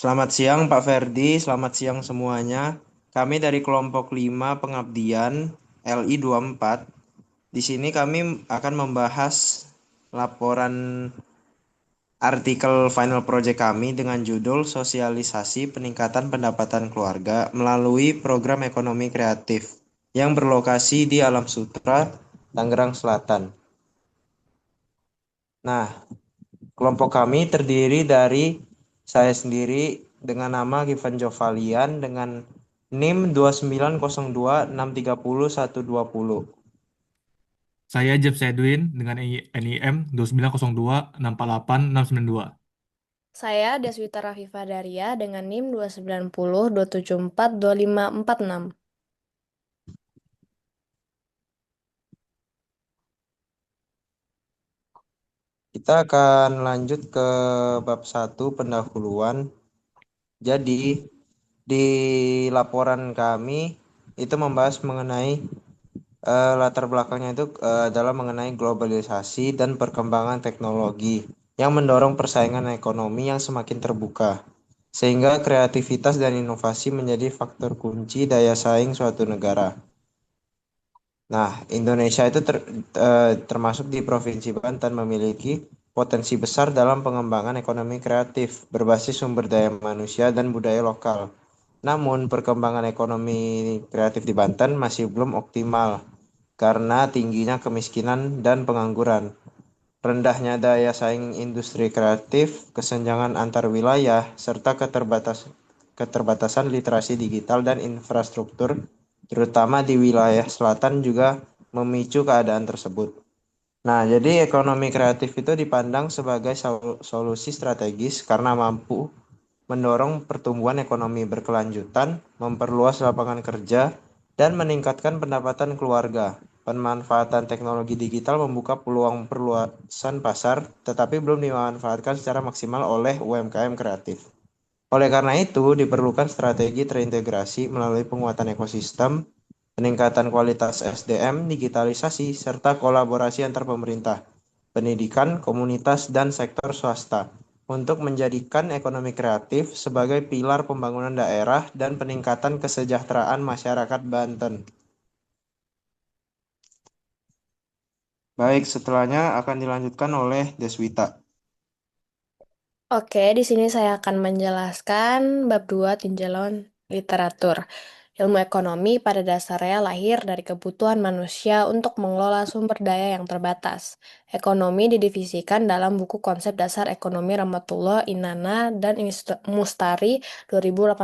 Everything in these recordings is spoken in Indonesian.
Selamat siang Pak Ferdi, selamat siang semuanya. Kami dari kelompok 5 Pengabdian LI 24. Di sini kami akan membahas laporan artikel final project kami dengan judul Sosialisasi Peningkatan Pendapatan Keluarga melalui Program Ekonomi Kreatif yang berlokasi di Alam Sutra, Tangerang Selatan. Nah, kelompok kami terdiri dari saya sendiri dengan nama Givan Jovalian dengan NIM 2902630120. Saya James Edwin dengan NIM 2902648692. Saya Deswita Rafifa Daria dengan NIM 2902742542546. Kita akan lanjut ke bab 1 pendahuluan. Jadi di laporan kami itu membahas mengenai latar belakangnya itu adalah mengenai globalisasi dan perkembangan teknologi yang mendorong persaingan ekonomi yang semakin terbuka, sehingga kreativitas dan inovasi menjadi faktor kunci daya saing suatu negara. Nah, Indonesia itu termasuk di Provinsi Banten memiliki potensi besar dalam pengembangan ekonomi kreatif berbasis sumber daya manusia dan budaya lokal. Namun, perkembangan ekonomi kreatif di Banten masih belum optimal karena tingginya kemiskinan dan pengangguran, rendahnya daya saing industri kreatif, kesenjangan antar wilayah, serta keterbatasan literasi digital dan infrastruktur, terutama di wilayah selatan juga memicu keadaan tersebut. Nah, jadi ekonomi kreatif itu dipandang sebagai solusi strategis karena mampu mendorong pertumbuhan ekonomi berkelanjutan, memperluas lapangan kerja, dan meningkatkan pendapatan keluarga. Pemanfaatan teknologi digital membuka peluang perluasan pasar, tetapi belum dimanfaatkan secara maksimal oleh UMKM kreatif. Oleh karena itu, diperlukan strategi terintegrasi melalui penguatan ekosistem, peningkatan kualitas SDM, digitalisasi, serta kolaborasi antar pemerintah, pendidikan, komunitas, dan sektor swasta untuk menjadikan ekonomi kreatif sebagai pilar pembangunan daerah dan peningkatan kesejahteraan masyarakat Banten. Baik, setelahnya akan dilanjutkan oleh Deswita. Oke, di sini saya akan menjelaskan bab 2 tinjauan literatur. Ilmu ekonomi pada dasarnya lahir dari kebutuhan manusia untuk mengelola sumber daya yang terbatas. Ekonomi didivisikan dalam buku Konsep Dasar Ekonomi Ramatullah Inana dan Mustari 2018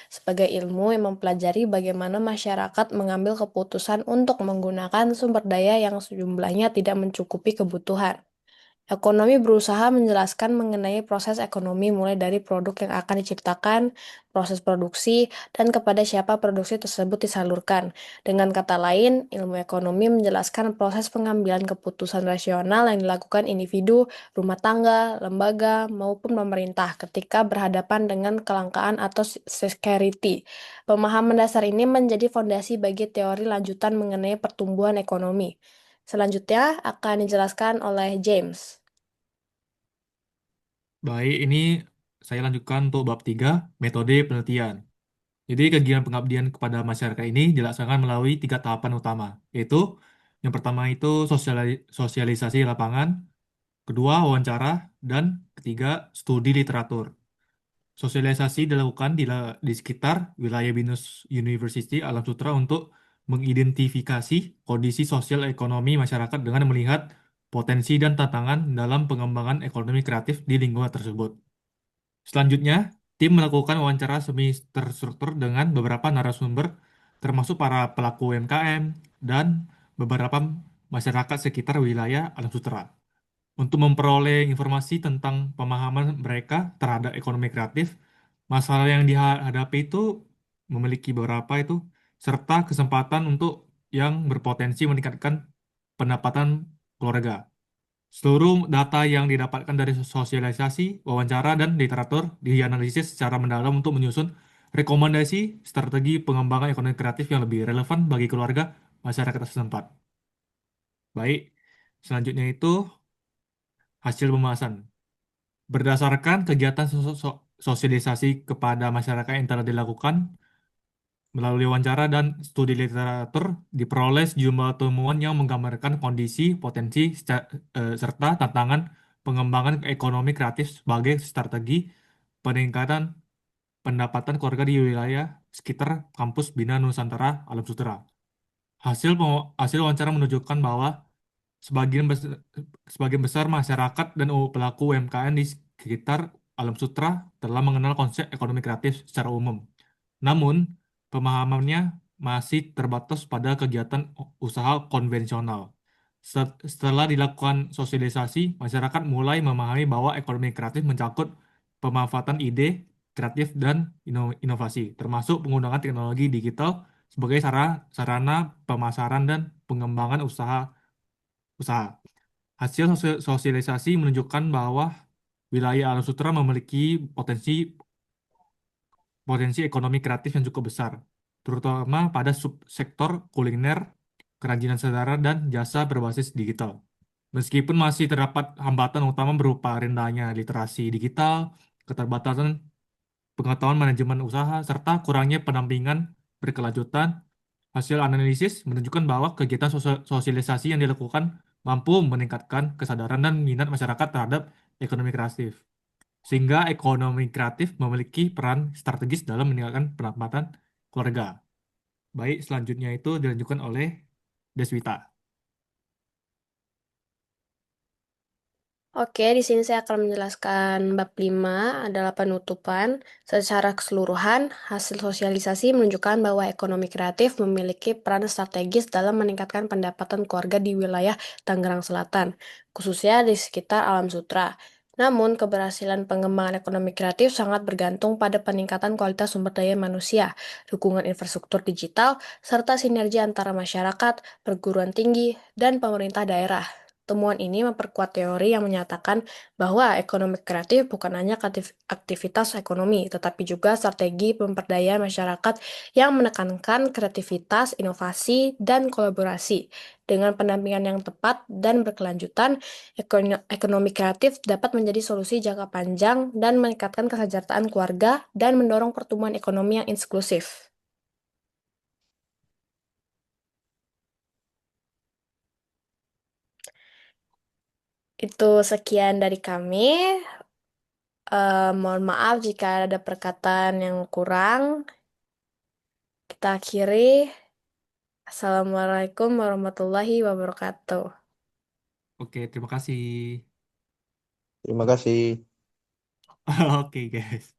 sebagai ilmu yang mempelajari bagaimana masyarakat mengambil keputusan untuk menggunakan sumber daya yang sejumlahnya tidak mencukupi kebutuhan. Ekonomi berusaha menjelaskan mengenai proses ekonomi mulai dari produk yang akan diciptakan, proses produksi, dan kepada siapa produksi tersebut disalurkan. Dengan kata lain, ilmu ekonomi menjelaskan proses pengambilan keputusan rasional yang dilakukan individu, rumah tangga, lembaga, maupun pemerintah ketika berhadapan dengan kelangkaan atau scarcity. Pemahaman dasar ini menjadi fondasi bagi teori lanjutan mengenai pertumbuhan ekonomi. Selanjutnya akan dijelaskan oleh James. Baik, ini saya lanjutkan untuk bab 3, metode penelitian. Jadi kegiatan pengabdian kepada masyarakat ini dilaksanakan melalui 3 tahapan utama, yaitu yang pertama itu sosialisasi lapangan, kedua wawancara, dan ketiga studi literatur. Sosialisasi dilakukan di sekitar wilayah BINUS University Alam Sutra untuk mengidentifikasi kondisi sosial ekonomi masyarakat dengan melihat potensi dan tantangan dalam pengembangan ekonomi kreatif di lingkungan tersebut. Selanjutnya, tim melakukan wawancara semi terstruktur dengan beberapa narasumber, termasuk para pelaku UMKM dan beberapa masyarakat sekitar wilayah Alam Sutra, untuk memperoleh informasi tentang pemahaman mereka terhadap ekonomi kreatif, masalah yang dihadapi itu memiliki beberapa itu, serta kesempatan untuk yang berpotensi meningkatkan pendapatan keluarga. Seluruh data yang didapatkan dari sosialisasi, wawancara, dan literatur dianalisis secara mendalam untuk menyusun rekomendasi strategi pengembangan ekonomi kreatif yang lebih relevan bagi keluarga masyarakat setempat. Baik, selanjutnya itu hasil pembahasan. Berdasarkan kegiatan sosialisasi kepada masyarakat yang telah dilakukan melalui wawancara dan studi literatur diperoleh sejumlah temuan yang menggambarkan kondisi, potensi, serta tantangan pengembangan ekonomi kreatif sebagai strategi peningkatan pendapatan keluarga di wilayah sekitar kampus Bina Nusantara Alam Sutera. Hasil wawancara menunjukkan bahwa sebagian besar, sebagian besar masyarakat dan pelaku UMKM di sekitar Alam Sutera telah mengenal konsep ekonomi kreatif secara umum. Namun, pemahamannya masih terbatas pada kegiatan usaha konvensional. Setelah dilakukan sosialisasi, masyarakat mulai memahami bahwa ekonomi kreatif mencakup pemanfaatan ide, kreatif, dan inovasi, termasuk penggunaan teknologi digital sebagai sarana pemasaran dan pengembangan usaha. Hasil sosialisasi menunjukkan bahwa wilayah Alam Sutera memiliki potensi potensi ekonomi kreatif yang cukup besar, terutama pada subsektor kuliner, kerajinan saudara, dan jasa berbasis digital. Meskipun masih terdapat hambatan utama berupa rendahnya literasi digital, keterbatasan pengetahuan manajemen usaha, serta kurangnya pendampingan berkelanjutan, hasil analisis menunjukkan bahwa kegiatan sosialisasi yang dilakukan mampu meningkatkan kesadaran dan minat masyarakat terhadap ekonomi kreatif. Sehingga ekonomi kreatif memiliki peran strategis dalam meningkatkan pendapatan keluarga. Baik, selanjutnya itu dilanjutkan oleh Deswita. Oke, di sini saya akan menjelaskan bab 5 adalah penutupan. Secara keseluruhan, hasil sosialisasi menunjukkan bahwa ekonomi kreatif memiliki peran strategis dalam meningkatkan pendapatan keluarga di wilayah Tangerang Selatan, khususnya di sekitar Alam Sutera. Namun, keberhasilan pengembangan ekonomi kreatif sangat bergantung pada peningkatan kualitas sumber daya manusia, dukungan infrastruktur digital, serta sinergi antara masyarakat, perguruan tinggi, dan pemerintah daerah. Temuan ini memperkuat teori yang menyatakan bahwa ekonomi kreatif bukan hanya aktivitas ekonomi, tetapi juga strategi pemberdayaan masyarakat yang menekankan kreativitas, inovasi, dan kolaborasi. Dengan pendampingan yang tepat dan berkelanjutan, ekonomi kreatif dapat menjadi solusi jangka panjang dan meningkatkan kesejahteraan keluarga dan mendorong pertumbuhan ekonomi yang inklusif. Itu sekian dari kami. Mohon maaf jika ada perkataan yang kurang. Kita akhiri. Assalamualaikum warahmatullahi wabarakatuh. Oke, terima kasih. Terima kasih. Oke, guys.